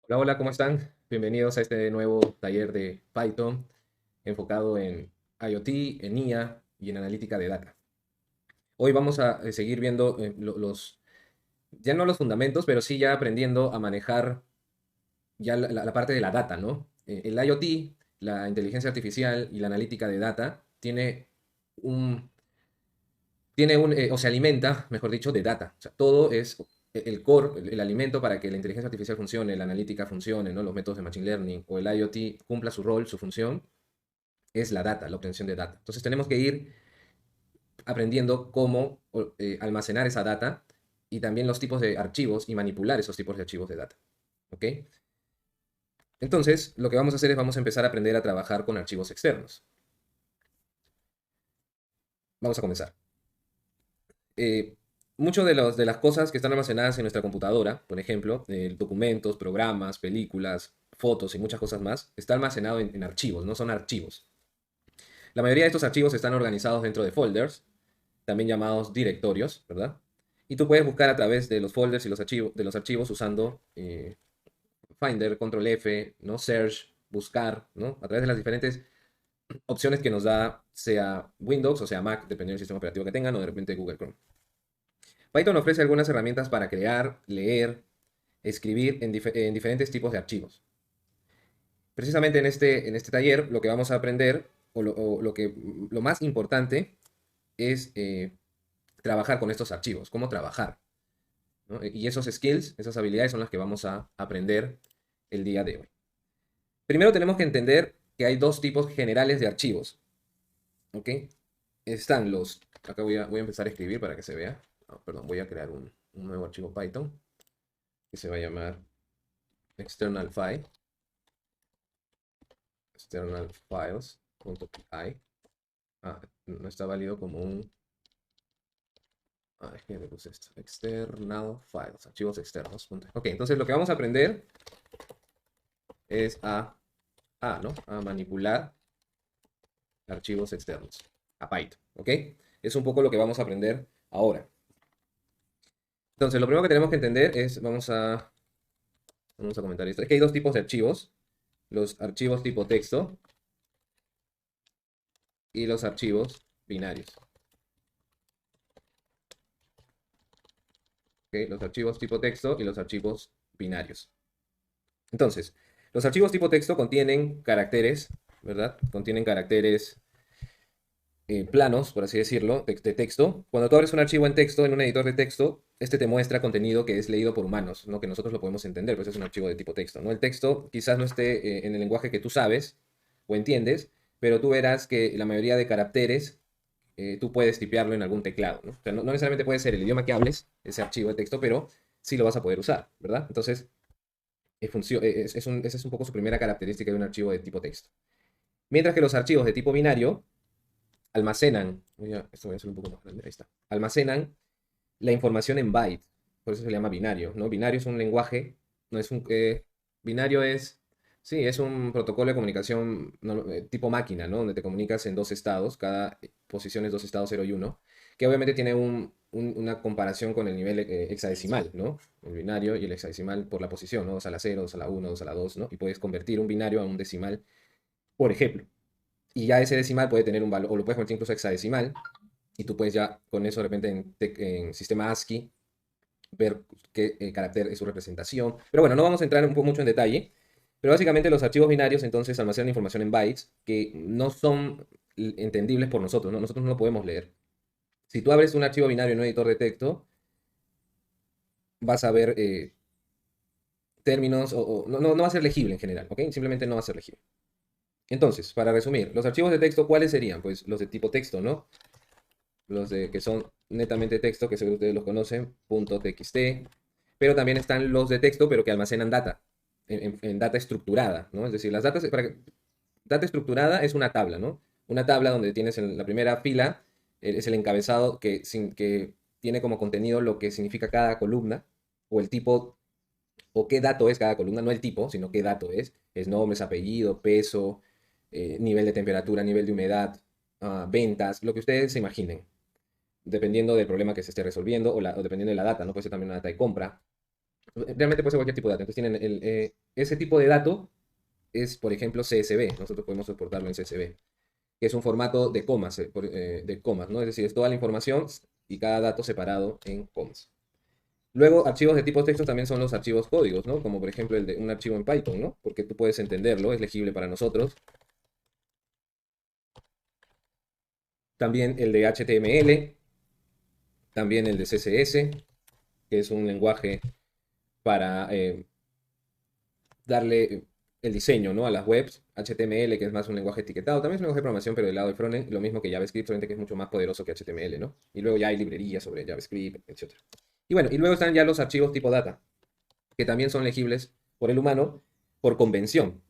Hola, hola, ¿cómo están? Bienvenidos a este nuevo taller de Python enfocado en IoT, en IA y en analítica de data. Hoy vamos a seguir viendo ya no los fundamentos, pero sí ya aprendiendo a manejar ya la parte de la data, ¿no? El IoT, la inteligencia artificial y la analítica de data un, o se alimenta, mejor dicho, de data. O sea, todo es el core, el alimento para que la inteligencia artificial funcione, la analítica funcione, ¿no? Los métodos de machine learning o el IoT cumpla su rol, su función, es la data, la obtención de data. Entonces tenemos que ir aprendiendo cómo almacenar esa data y también los tipos de archivos y manipular esos tipos de archivos de data. ¿Ok? Entonces, lo que vamos a hacer es vamos a empezar a aprender a trabajar con archivos externos. Vamos a comenzar. eh, Muchas de las cosas que están almacenadas en nuestra computadora, por ejemplo, documentos, programas, películas, fotos y muchas cosas más, está almacenado en archivos, no son archivos. La mayoría de estos archivos están organizados dentro de folders, también llamados directorios, ¿verdad? Y tú puedes buscar a través de los folders y de los archivos usando Finder, Control F, ¿no? Search, buscar, ¿no? A través de las diferentes opciones que nos da, sea Windows o sea Mac, dependiendo del sistema operativo que tengan, o de repente Google Chrome. Python ofrece algunas herramientas para crear, leer, escribir en diferentes tipos de archivos. Precisamente en este taller lo que vamos a aprender, lo más importante, es trabajar con estos archivos, cómo trabajar, ¿no? Y esos skills, esas habilidades son las que vamos a aprender el día de hoy. Primero tenemos que entender que hay dos tipos generales de archivos. ¿Ok? Están acá voy a empezar a escribir para que se vea. No, perdón, voy a crear un nuevo archivo Python que se va a llamar external file, external files.py. No está válido como un... es que le puse esto. External files, archivos externos. Ok, entonces lo que vamos a aprender es ¿no? A manipular archivos externos, a Python, ¿ok? Es un poco lo que vamos a aprender ahora. Entonces, lo primero que tenemos que entender es, vamos a comentar esto, es que hay dos tipos de archivos, los archivos tipo texto y los archivos binarios. ¿Ok? Los archivos tipo texto y los archivos binarios. Entonces, los archivos tipo texto contienen caracteres, ¿verdad? Contienen caracteres planos, por así decirlo, de texto. Cuando tú abres un archivo en texto, en un editor de texto, este te muestra contenido que es leído por humanos, ¿no? Que nosotros lo podemos entender, pues es un archivo de tipo texto, ¿no? El texto quizás no esté en el lenguaje que tú sabes o entiendes, pero tú verás que la mayoría de caracteres tú puedes tipearlo en algún teclado, ¿no? O sea, no necesariamente puede ser el idioma que hables, ese archivo de texto, pero sí lo vas a poder usar, ¿verdad? Entonces, esa es un poco su primera característica de un archivo de tipo texto. Mientras que los archivos de tipo binario almacenan, esto voy a hacer un poco más grande, ahí está, almacenan la información en bytes, por eso se le llama binario, ¿no? Binario es un lenguaje, no es binario es, sí, es un protocolo de comunicación tipo máquina, ¿no? Donde te comunicas en dos estados, cada posición es dos estados 0 y 1, que obviamente tiene una comparación con el nivel hexadecimal, ¿no? El binario y el hexadecimal por la posición, ¿no? 2 a la 0, 2 a la 1, 2 a la 2, ¿no? Y puedes convertir un binario a un decimal, por ejemplo. Y ya ese decimal puede tener un valor, o lo puedes convertir incluso a hexadecimal, y tú puedes ya con eso de repente en sistema ASCII ver qué carácter es su representación. Pero bueno, no vamos a entrar mucho en detalle. Pero básicamente los archivos binarios entonces almacenan información en bytes que no son entendibles por nosotros, ¿no? Nosotros no lo podemos leer. Si tú abres un archivo binario en un editor de texto, vas a ver términos no va a ser legible en general, ¿ok? Simplemente no va a ser legible. Entonces, para resumir, los archivos de texto, ¿cuáles serían? Pues los de tipo texto, ¿no? Los de que son netamente texto, que seguro ustedes los conocen, .txt, pero también están los de texto, pero que almacenan data, en data estructurada, ¿no? Es decir, data estructurada es una tabla, ¿no? Una tabla donde tienes en la primera fila, es el encabezado que tiene como contenido lo que significa cada columna, o el tipo, o qué dato es cada columna, no el tipo, sino qué dato es nombres, apellido, peso, nivel de temperatura, nivel de humedad, ventas, lo que ustedes se imaginen dependiendo del problema que se esté resolviendo o dependiendo de la data, ¿no? Puede ser también una data de compra. Realmente puede ser cualquier tipo de data. Entonces tienen ese tipo de dato es, por ejemplo, CSV. Nosotros podemos soportarlo en CSV, que es un formato de comas, de comas, ¿no? Es decir, es toda la información y cada dato separado en comas. Luego, archivos de tipo texto también son los archivos códigos, ¿no? Como por ejemplo el de un archivo en Python, ¿no? Porque tú puedes entenderlo, es legible para nosotros. También el de HTML, también el de CSS, que es un lenguaje para darle el diseño, ¿no? A las webs. HTML, que es más un lenguaje etiquetado, también es un lenguaje de programación, pero del lado del frontend, lo mismo que JavaScript, solamente que es mucho más poderoso que HTML, ¿no? Y luego ya hay librerías sobre JavaScript, etc. Y bueno, y luego están ya los archivos tipo data, que también son legibles por el humano por convención.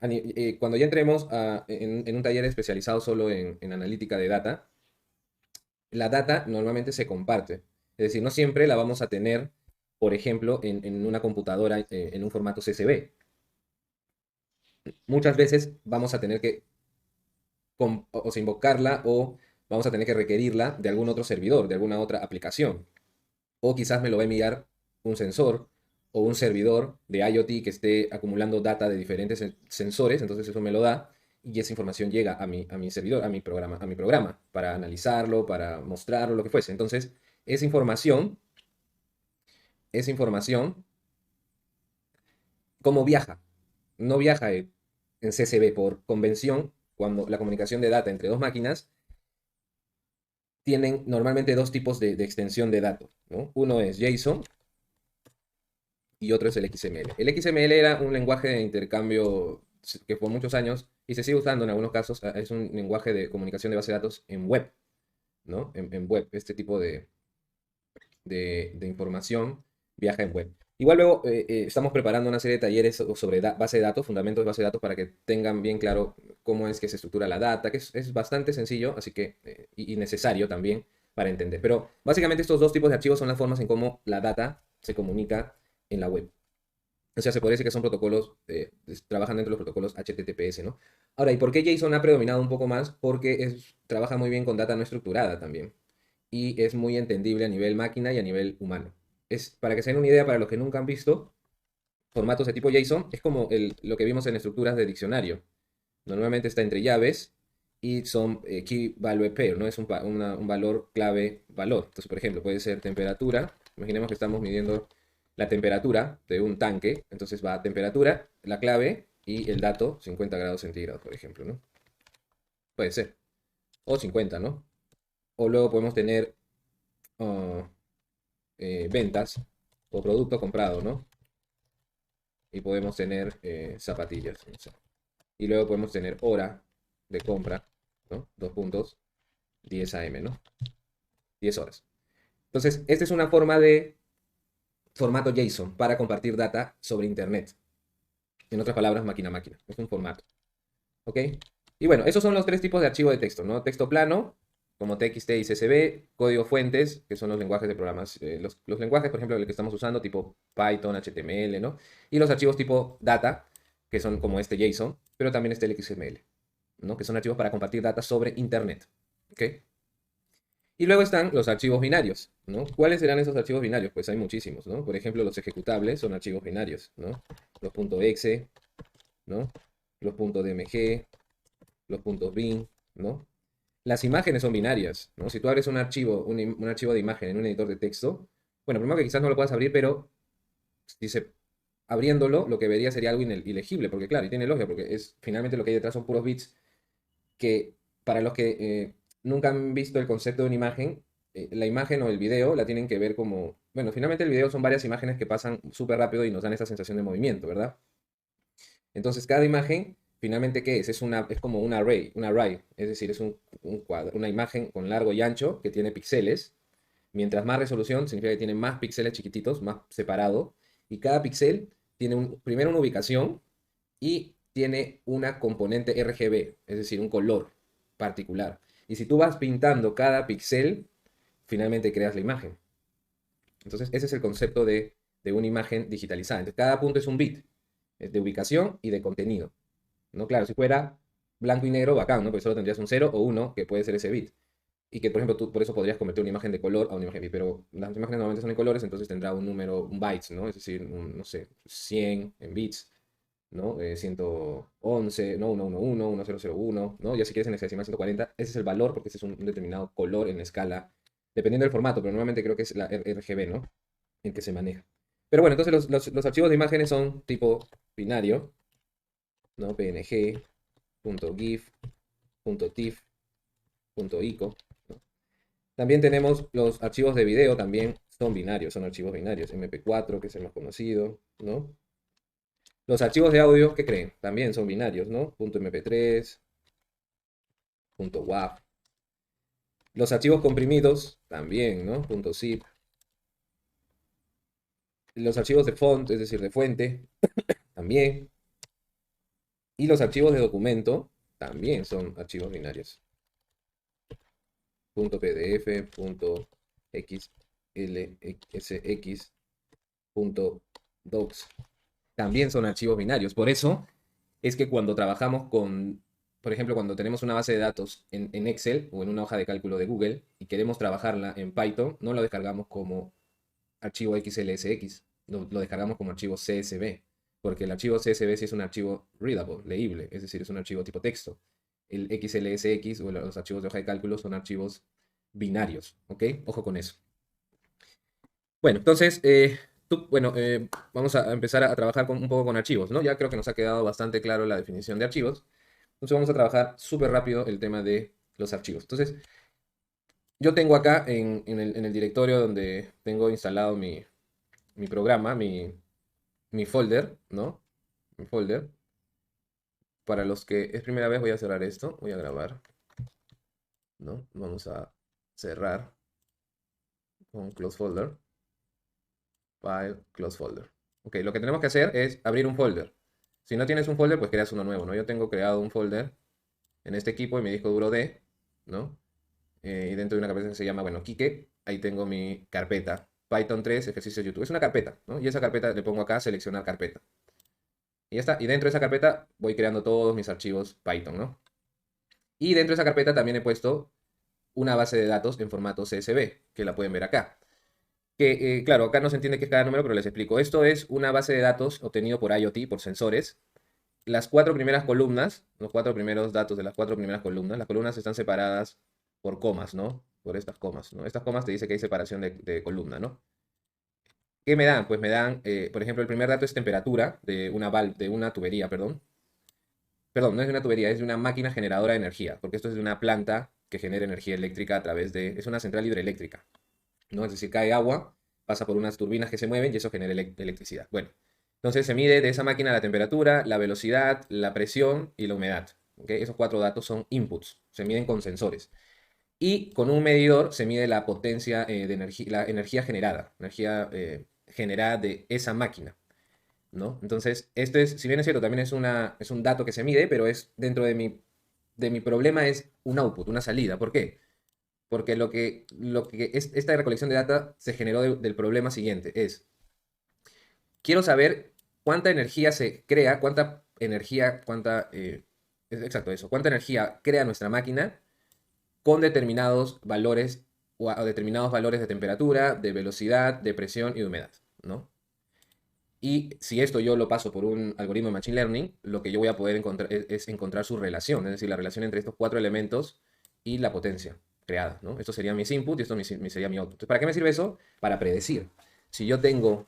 Cuando ya entremos en un taller especializado solo en analítica de data, la data normalmente se comparte. Es decir, no siempre la vamos a tener, por ejemplo, en una computadora en un formato CSV. Muchas veces vamos a tener que o sea, invocarla o vamos a tener que requerirla de algún otro servidor, de alguna otra aplicación. O quizás me lo va a enviar un sensor o un servidor de IoT que esté acumulando data de diferentes sensores, entonces eso me lo da y esa información llega a mi servidor, a mi programa, para analizarlo, para mostrarlo, lo que fuese. Entonces, esa información, ¿cómo viaja? No viaja en CSV por convención, cuando la comunicación de data entre dos máquinas tienen normalmente dos tipos de extensión de datos, ¿no? Uno es JSON y otro es el XML. El XML era un lenguaje de intercambio que por muchos años, y se sigue usando en algunos casos, es un lenguaje de comunicación de base de datos en web, ¿no? En web, este tipo de información viaja en web. Igual luego estamos preparando una serie de talleres sobre base de datos, fundamentos de base de datos, para que tengan bien claro cómo es que se estructura la data, que es bastante sencillo, así que, y necesario también para entender. Pero básicamente estos dos tipos de archivos son las formas en cómo la data se comunica en la web. O sea, se podría decir que son protocolos, trabajan dentro de los protocolos HTTPS, ¿no? Ahora, ¿y por qué JSON ha predominado un poco más? Porque trabaja muy bien con data no estructurada también. Y es muy entendible a nivel máquina y a nivel humano. Para que se den una idea, para los que nunca han visto, formatos de tipo JSON es como lo que vimos en estructuras de diccionario. Normalmente está entre llaves y son key value pair, ¿no? Es un valor clave valor. Entonces, por ejemplo, puede ser temperatura. Imaginemos que estamos midiendo la temperatura de un tanque. Entonces va temperatura, la clave y el dato 50 grados centígrados, por ejemplo, ¿no? Puede ser. O 50, ¿no? O luego podemos tener ah, ventas o producto comprado, ¿no? Y podemos tener zapatillas, no sé. Y luego podemos tener hora de compra, ¿no? 2 puntos, 10 AM, ¿no? 10 horas. Entonces, esta es una forma de formato JSON para compartir data sobre Internet. En otras palabras, máquina a máquina. Es un formato. ¿Ok? Y bueno, esos son los tres tipos de archivo de texto, ¿no? Texto plano, como TXT y CSV, código fuentes, que son los lenguajes de programas, los lenguajes, por ejemplo, el que estamos usando, tipo Python, HTML, ¿no? Y los archivos tipo data, que son como este JSON, pero también este el XML, ¿no? Que son archivos para compartir data sobre Internet. ¿Ok? Y luego están los archivos binarios, ¿no? ¿Cuáles serán esos archivos binarios? Pues hay muchísimos, ¿no? Por ejemplo, los ejecutables son archivos binarios, ¿no? Los .exe, ¿no? Los .dmg, los .bin, ¿no? Las imágenes son binarias, ¿no? Si tú abres un archivo de imagen en un editor de texto, bueno, primero que quizás no lo puedas abrir, pero dice, abriéndolo, lo que vería sería algo ilegible, porque claro, y tiene lógica, porque finalmente lo que hay detrás son puros bits que para los que nunca han visto el concepto de una imagen, la imagen o el video la tienen que ver como, bueno, finalmente el video son varias imágenes que pasan súper rápido y nos dan esa sensación de movimiento, ¿verdad? Entonces cada imagen, finalmente, ¿qué es? Es como un array, es decir, es un cuadro, una imagen con largo y ancho que tiene píxeles. Mientras más resolución, significa que tiene más píxeles chiquititos, más separado, y cada píxel tiene primero una ubicación y tiene una componente RGB, es decir, un color particular. Y si tú vas pintando cada píxel, finalmente creas la imagen. Entonces, ese es el concepto de una imagen digitalizada. Entonces, cada punto es un bit de ubicación y de contenido. ¿No? Claro, si fuera blanco y negro, bacán, ¿no? Porque solo tendrías un 0 o 1 que puede ser ese bit. Y que, por ejemplo, tú por eso podrías convertir una imagen de color a una imagen bit. Pero las imágenes normalmente son en colores, entonces tendrá un número, un bytes, ¿no? Es decir, no sé, 100 en bits. ¿no? 111, ¿no? 111, 1001, ¿no? Ya si quieres en hexadecimal 140, ese es el valor porque ese es un determinado color en la escala, dependiendo del formato, pero normalmente creo que es la RGB, ¿no? En que se maneja. Pero bueno, entonces los archivos de imágenes son tipo binario, ¿no? PNG, .gif, .tif, .ico, ¿no? También tenemos los archivos de video, también son binarios, son archivos binarios, MP4, que es el más conocido, ¿no? Los archivos de audio, ¿qué creen? También son binarios, ¿no? .mp3, .wav. Los archivos comprimidos, también, ¿no? .zip. Los archivos de font, es decir, de fuente, también. Y los archivos de documento, también son archivos binarios. .pdf, .xlsx, .docs. También son archivos binarios. Por eso es que cuando trabajamos con, por ejemplo, cuando tenemos una base de datos en Excel o en una hoja de cálculo de Google y queremos trabajarla en Python, no lo descargamos como archivo XLSX, lo descargamos como archivo CSV, porque el archivo CSV sí es un archivo readable, leíble, es decir, es un archivo tipo texto. El XLSX o los archivos de hoja de cálculo son archivos binarios, ¿ok? Ojo con eso. Bueno, entonces, bueno, vamos a empezar a trabajar un poco con archivos, ¿no? Ya creo que nos ha quedado bastante claro la definición de archivos. Entonces vamos a trabajar súper rápido el tema de los archivos. Entonces, yo tengo acá en el directorio donde tengo instalado mi programa, mi folder, ¿no? Mi folder. Para los que es primera vez voy a cerrar esto, voy a grabar, ¿no? Vamos a cerrar con close folder, file, close folder. Ok, lo que tenemos que hacer es abrir un folder. Si no tienes un folder, pues creas uno nuevo, ¿no? Yo tengo creado un folder en este equipo en mi disco duro D, ¿no? Y dentro de una carpeta que se llama, bueno, Kike, ahí tengo mi carpeta, Python 3, ejercicios YouTube. Es una carpeta, ¿no? Y esa carpeta le pongo acá, seleccionar carpeta. Y ya está. Y dentro de esa carpeta voy creando todos mis archivos Python, ¿no? Y dentro de esa carpeta también he puesto una base de datos en formato CSV, que la pueden ver acá. Que, claro, acá no se entiende qué es cada número, pero les explico. Esto es una base de datos obtenido por IoT, por sensores. Las cuatro primeras columnas, los cuatro primeros datos de las cuatro primeras columnas, las columnas están separadas por comas, ¿no? Por estas comas, ¿no? Estas comas te dice que hay separación de columna, ¿no? ¿Qué me dan? Pues me dan, por ejemplo, el primer dato es temperatura de una tubería, perdón. Perdón, no es de una tubería, es de una máquina generadora de energía, porque esto es de una planta que genera energía eléctrica a través de, es una central hidroeléctrica, ¿no? Es decir, cae agua, pasa por unas turbinas que se mueven y eso genera electricidad. Bueno, entonces se mide de esa máquina la temperatura, la velocidad, la presión y la humedad. ¿Ok? Esos cuatro datos son inputs, se miden con sensores. Y con un medidor se mide la potencia de energía, la energía generada de esa máquina, ¿no? Entonces, esto es, si bien es cierto, también es un dato que se mide, pero es dentro de mi problema es un output, una salida. ¿Por qué? Porque esta recolección de data se generó del problema siguiente, quiero saber cuánta energía se crea, exacto eso, cuánta energía crea nuestra máquina con determinados valores o determinados valores de temperatura, de velocidad, de presión y de humedad, ¿no? Y si esto yo lo paso por un algoritmo de Machine Learning, lo que yo voy a poder encontrar es encontrar su relación, es decir, la relación entre estos cuatro elementos y la potencia creada, ¿no? Estos serían mis inputs y esto sería mi output. Entonces, ¿para qué me sirve eso? Para predecir. Si yo tengo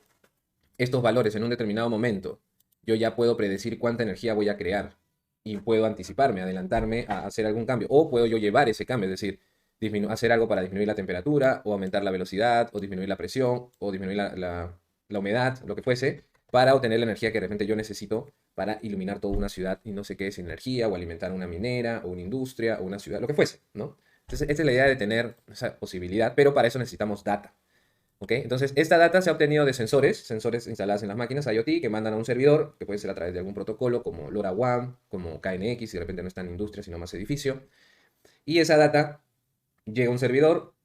estos valores en un determinado momento, yo ya puedo predecir cuánta energía voy a crear y puedo anticiparme, adelantarme a hacer algún cambio. O puedo yo llevar ese cambio, es decir, hacer algo para disminuir la temperatura o aumentar la velocidad o disminuir la presión o disminuir la humedad, lo que fuese, para obtener la energía que de repente yo necesito para iluminar toda una ciudad y no sé qué, sin energía o alimentar una minera o una industria o una ciudad, lo que fuese, ¿no? Entonces, esta es la idea de tener esa posibilidad, pero para eso necesitamos data. ¿Ok? Entonces, esta data se ha obtenido de sensores instalados en las máquinas IoT que mandan a un servidor, que puede ser a través de algún protocolo como LoRaWAN, como KNX, si de repente no está en industria, sino más edificio. Y esa data llega a un servidor,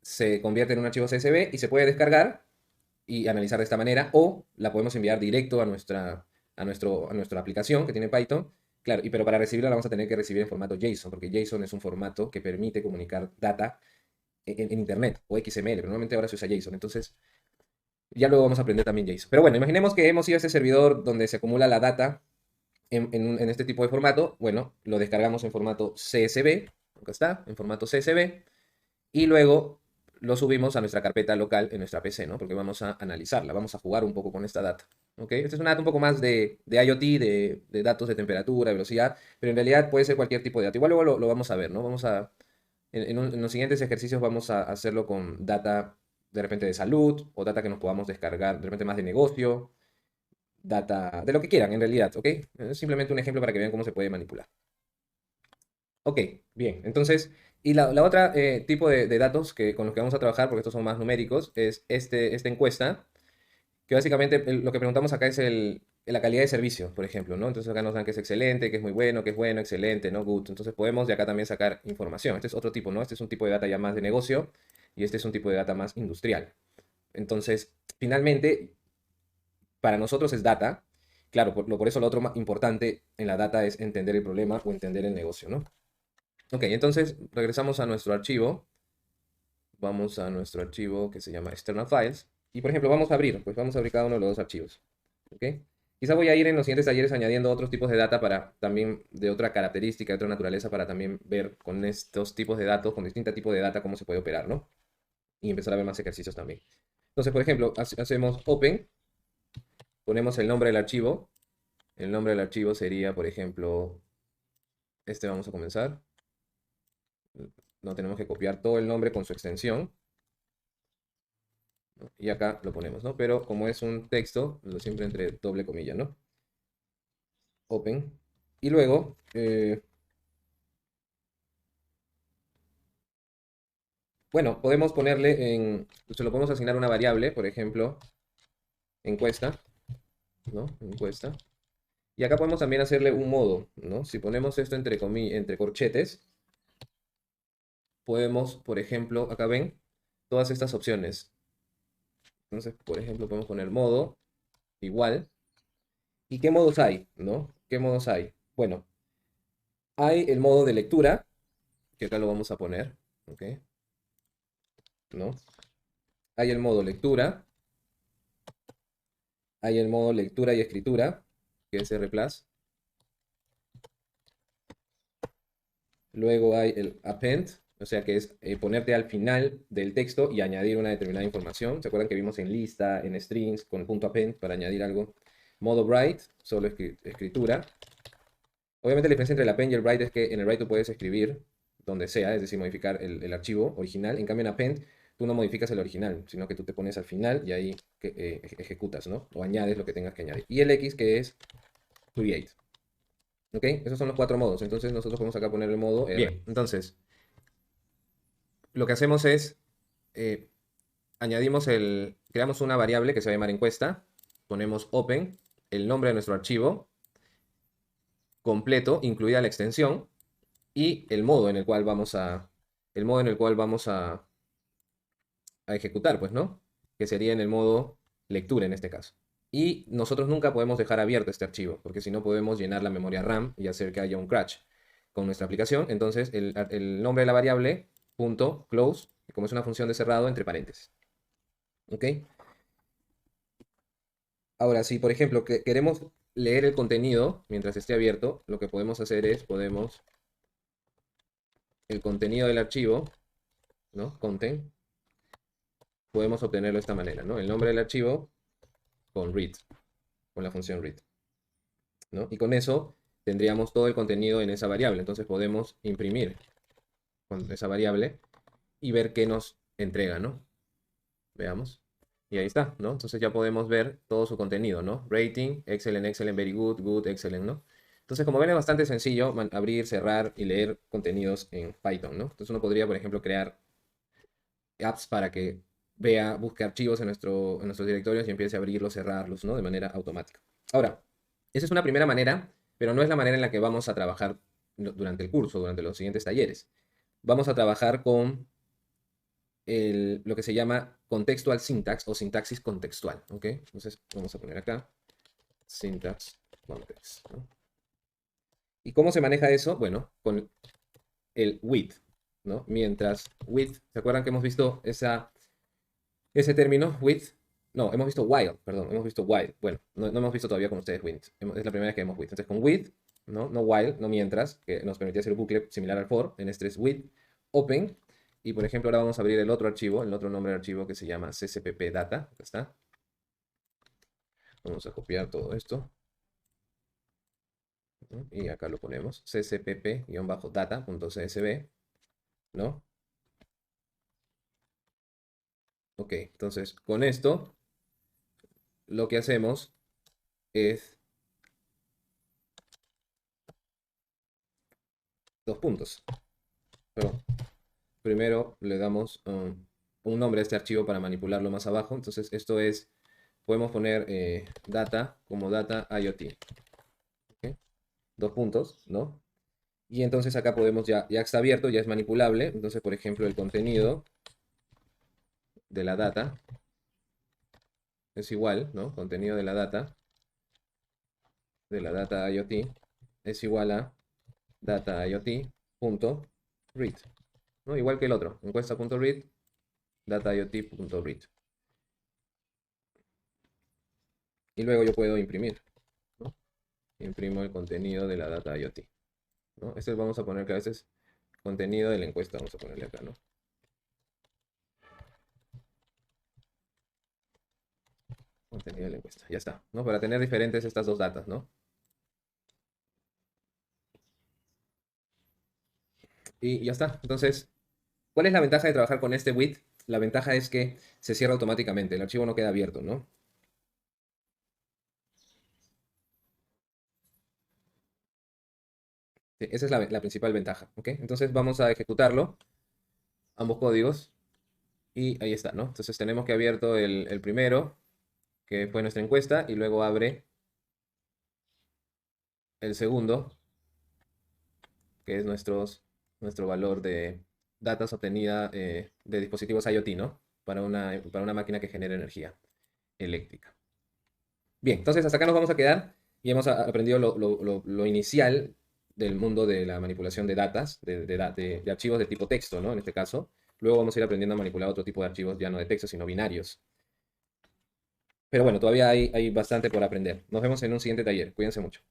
se convierte en un archivo CSV y se puede descargar y analizar de esta manera, o la podemos enviar directo a nuestra aplicación que tiene Python. Claro, pero para recibirla la vamos a tener que recibir en formato JSON, porque JSON es un formato que permite comunicar data en Internet, o XML, pero normalmente ahora se usa JSON. Entonces, ya luego vamos a aprender también JSON. Pero bueno, imaginemos que hemos ido a ese servidor donde se acumula la data en este tipo de formato, bueno, lo descargamos en formato CSV, acá está, en formato CSV, y luego lo subimos a nuestra carpeta local en nuestra PC, ¿no? Porque vamos a analizarla, vamos a jugar un poco con esta data. ¿Ok? Esta es una data un poco más de IoT, de datos de temperatura, velocidad, pero en realidad puede ser cualquier tipo de data. Igual luego lo vamos a ver, ¿no? Vamos a, en los siguientes ejercicios vamos a hacerlo con data de repente de salud o data que nos podamos descargar de repente más de negocio, data de lo que quieran en realidad, ¿ok? Es simplemente un ejemplo para que vean cómo se puede manipular. Ok, bien. Entonces, y la otra tipo de datos con los que vamos a trabajar, porque estos son más numéricos, es esta encuesta, que básicamente lo que preguntamos acá es la calidad de servicio, por ejemplo, ¿no? Entonces acá nos dan que es excelente, que es muy bueno, que es bueno, excelente, ¿no? Good. Entonces podemos de acá también sacar información. Este es otro tipo, ¿no? Este es un tipo de data ya más de negocio y este es un tipo de data más industrial. Entonces, finalmente, para nosotros es data. Claro, por eso lo otro más importante en la data es entender el problema o entender el negocio, ¿no? Ok, entonces regresamos a nuestro archivo. Vamos a nuestro archivo que se llama External Files. Y por ejemplo, vamos a abrir cada uno de los dos archivos. ¿Ok? Quizá voy a ir en los siguientes talleres añadiendo otros tipos de data para también, de otra característica, de otra naturaleza, para también ver con estos tipos de datos, con distintos tipos de data, cómo se puede operar, ¿no? Y empezar a ver más ejercicios también. Entonces, por ejemplo, hacemos open, ponemos el nombre del archivo. El nombre del archivo sería, por ejemplo, este vamos a comenzar. No tenemos que copiar todo el nombre con su extensión, ¿no? Y acá lo ponemos, ¿no? Pero como es un texto, lo siempre entre doble comilla, ¿no? Open. Y luego, bueno, podemos ponerle se lo podemos asignar una variable, por ejemplo, encuesta, ¿no? Encuesta. Y acá podemos también hacerle un modo, ¿no? Si ponemos esto entre corchetes, podemos, por ejemplo, acá ven, todas estas opciones. Entonces, por ejemplo, podemos poner modo igual. ¿Y qué modos hay, no? ¿Qué modos hay? Bueno, hay el modo de lectura, que acá lo vamos a poner, ¿ok? ¿No? Hay el modo lectura, hay el modo lectura y escritura, que es R+. Luego hay el append, o sea que es ponerte al final del texto y añadir una determinada información. ¿Se acuerdan que vimos en lista, en strings, con punto append para añadir algo? Modo write, solo escritura. Obviamente la diferencia entre el append y el write es que en el write tú puedes escribir donde sea, es decir, modificar el archivo original. En cambio en append tú no modificas el original, sino que tú te pones al final y ahí ejecutas, ¿no? O añades lo que tengas que añadir. Y el X que es create. ¿Ok? Esos son los cuatro modos. Entonces nosotros podemos acá poner el modo R. Bien, entonces lo que hacemos es eh, creamos una variable que se va a llamar encuesta, ponemos open, el nombre de nuestro archivo completo, incluida la extensión, y el modo en el cual a ejecutar, pues, ¿no? Que sería en el modo lectura en este caso. Y nosotros nunca podemos dejar abierto este archivo, porque si no podemos llenar la memoria RAM y hacer que haya un crash con nuestra aplicación. Entonces, el nombre de la variable, punto, close, como es una función de cerrado, entre paréntesis. ¿Ok? Ahora, si por ejemplo queremos leer el contenido mientras esté abierto, lo que podemos hacer es, el contenido del archivo, ¿no? Content, podemos obtenerlo de esta manera, ¿no? El nombre del archivo con read, con la función read, ¿no? Y con eso tendríamos todo el contenido en esa variable. Entonces podemos imprimir con esa variable y ver qué nos entrega, ¿no? Veamos. Y ahí está, ¿no? Entonces ya podemos ver todo su contenido, ¿no? Rating, excellent, excellent, very good, good, excellent, ¿no? Entonces, como ven, es bastante sencillo abrir, cerrar y leer contenidos en Python, ¿no? Entonces uno podría, por ejemplo, crear apps para que busque archivos en nuestros directorios y empiece a abrirlos, cerrarlos, ¿no? De manera automática. Ahora, esa es una primera manera, pero no es la manera en la que vamos a trabajar durante el curso, durante los siguientes talleres. Vamos a trabajar con lo que se llama contextual syntax o sintaxis contextual, ¿ok? Entonces vamos a poner acá syntax context, ¿no? ¿Y cómo se maneja eso? Bueno, con el with, ¿no? Mientras with, ¿se acuerdan que hemos visto ese término, with? No, hemos visto while, perdón, hemos visto while. Bueno, no hemos visto todavía con ustedes with. Es la primera vez que vemos with. Entonces con with, ¿no? No while, no mientras, que nos permitía hacer un bucle similar al for. En este es with, open. Y por ejemplo, ahora vamos a abrir el otro archivo, el otro nombre de archivo que se llama ccpp data. Acá está. Vamos a copiar todo esto. ¿No? Y acá lo ponemos. ccpp-data.csv, ¿no? Ok, entonces con esto lo que hacemos es dos puntos. Pero primero le damos un nombre a este archivo para manipularlo más abajo. Entonces esto es, podemos poner data como data IoT. ¿Ok? Dos puntos, ¿no? Y entonces acá podemos ya está abierto, ya es manipulable. Entonces, por ejemplo, el contenido de la data es igual, ¿no? Contenido de la data IoT es igual a data IoT.read, ¿no? Igual que el otro, encuesta.read, data IoT.read. Y luego yo puedo imprimir, ¿no? Imprimo el contenido de la data IoT, ¿no? Este vamos a poner que a veces contenido de la encuesta, vamos a ponerle acá, ¿no? Contenido de la encuesta, ya está, ¿no? Para tener diferentes estas dos datas, ¿no? Y ya está. Entonces, ¿cuál es la ventaja de trabajar con este with? La ventaja es que se cierra automáticamente, el archivo no queda abierto, ¿no? Sí, esa es la principal ventaja, ¿ok? Entonces vamos a ejecutarlo, ambos códigos, y ahí está, ¿no? Entonces tenemos que abierto el primero, que fue nuestra encuesta, y luego abre el segundo, que es nuestro valor de datos obtenida de dispositivos IoT, ¿no? Para una máquina que genera energía eléctrica. Bien, entonces hasta acá nos vamos a quedar y hemos aprendido lo inicial del mundo de la manipulación de datas, de archivos de tipo texto, ¿no? En este caso. Luego vamos a ir aprendiendo a manipular otro tipo de archivos ya no de texto, sino binarios. Pero bueno, todavía hay bastante por aprender. Nos vemos en un siguiente taller. Cuídense mucho.